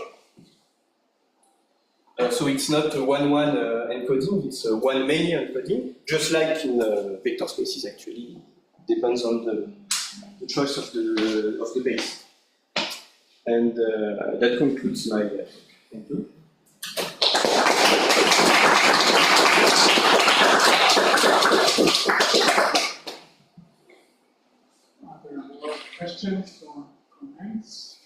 So it's not a 1-1 encoding, it's a 1-many encoding, just like in vector spaces actually. It depends on the choice of the base. And that concludes my talk. Thank you. Are there more questions or comments?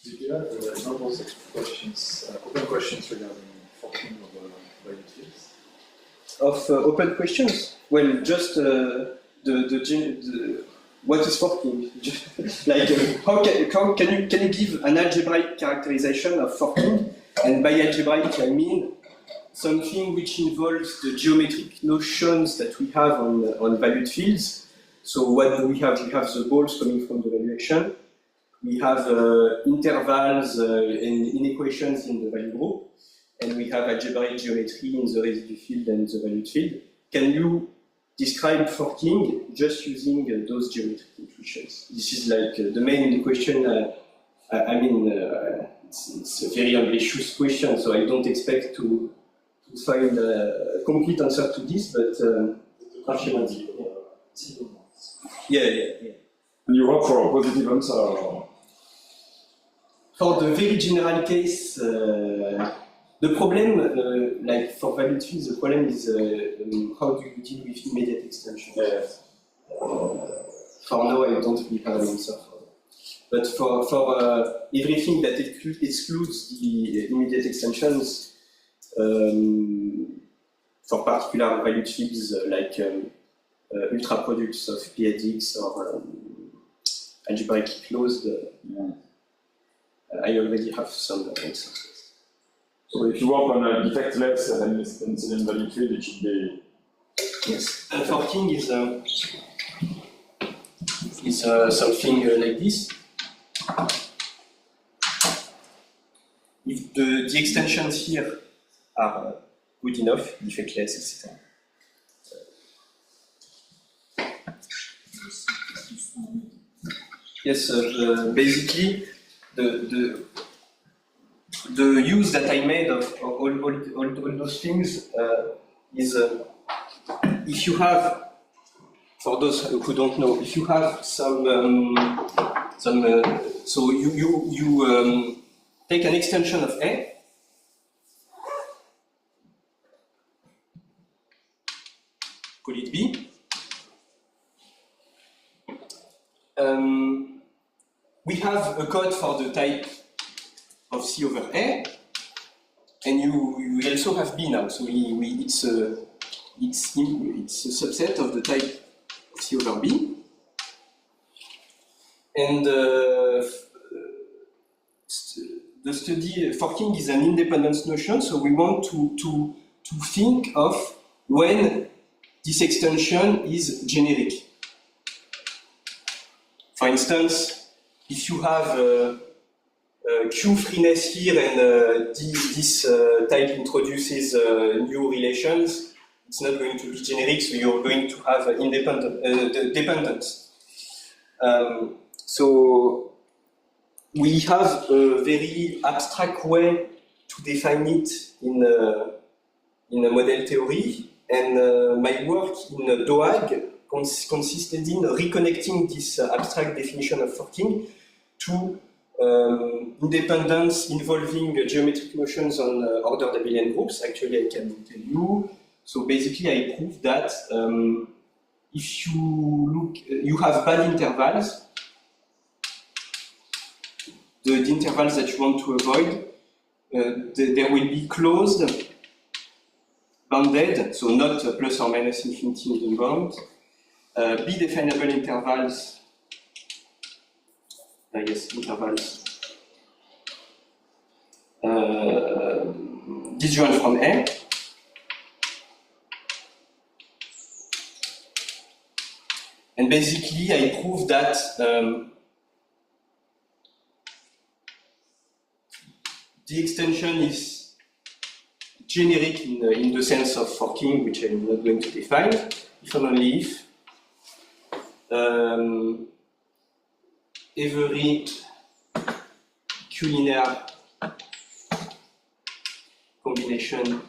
Do you have examples of questions, open questions regarding forking of value fields? Of open questions? Well, just what is forking? Like, how can you give an algebraic characterization of forking? And by algebraic, I mean something which involves the geometric notions that we have on valued fields. So what do we have? We have the balls coming from the valuation. We have intervals and inequations in the value group. And we have algebraic geometry in the residue field and the valued field. Can you describe forking just using those geometric intuitions? This is like the main question. I mean, it's a very ambitious question, so I don't expect to find a complete answer to this, but yeah. And you hope for a positive answer? Or? For the very general case, the problem, like for valued fields, the problem is how do you deal with immediate extension? Yes. For now, I don't really have an answer for that. But for everything that excludes the immediate extensions, for particular valued fields like ultra products of p-adix or algebraically closed, I already have some answers. So if you work on a defectless and incident value field, it should be. Yes. Forking is something like this. If the extensions here are good enough, defectless, etc. Yes, basically the use that I made of all those things is if you have, for those who don't know, if you have so you take an extension of A, call it B. We have a code for the type of C over A, and you also have B now. So it's a subset of the type of C over B. And the study forking is an independence notion. So we want to think of when this extension is generic. For instance, if you have Q freeness here and this type introduces new relations, it's not going to be generic, so you're going to have dependence. So we have a very abstract way to define it in a model theory, and my work in DOAG consisted in reconnecting this abstract definition of forking to independence involving geometric notions on ordered Abelian groups. Actually, I can tell you. So basically, I proved that if you have bad intervals, the intervals that you want to avoid, there will be closed, bounded, so not plus or minus infinity in the bound, B-definable intervals, intervals disjoint from A, and basically I proved that the extension is generic in the sense of forking, which I'm not going to define, if and only if every Q-linear combination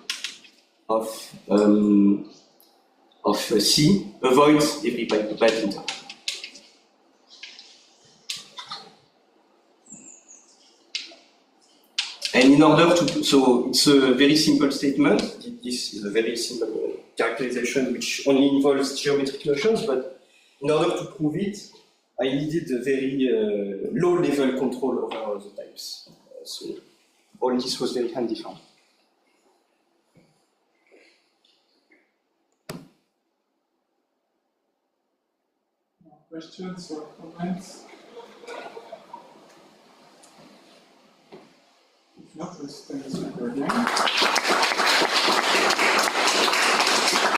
of C avoids every bad interval. And in order to, so it's a very simple statement. This is a very simple characterization which only involves geometric notions, but in order to prove it, I needed a very low-level control over the types. So all this was very handy for me. More questions or comments? If not, let's thank the speaker again.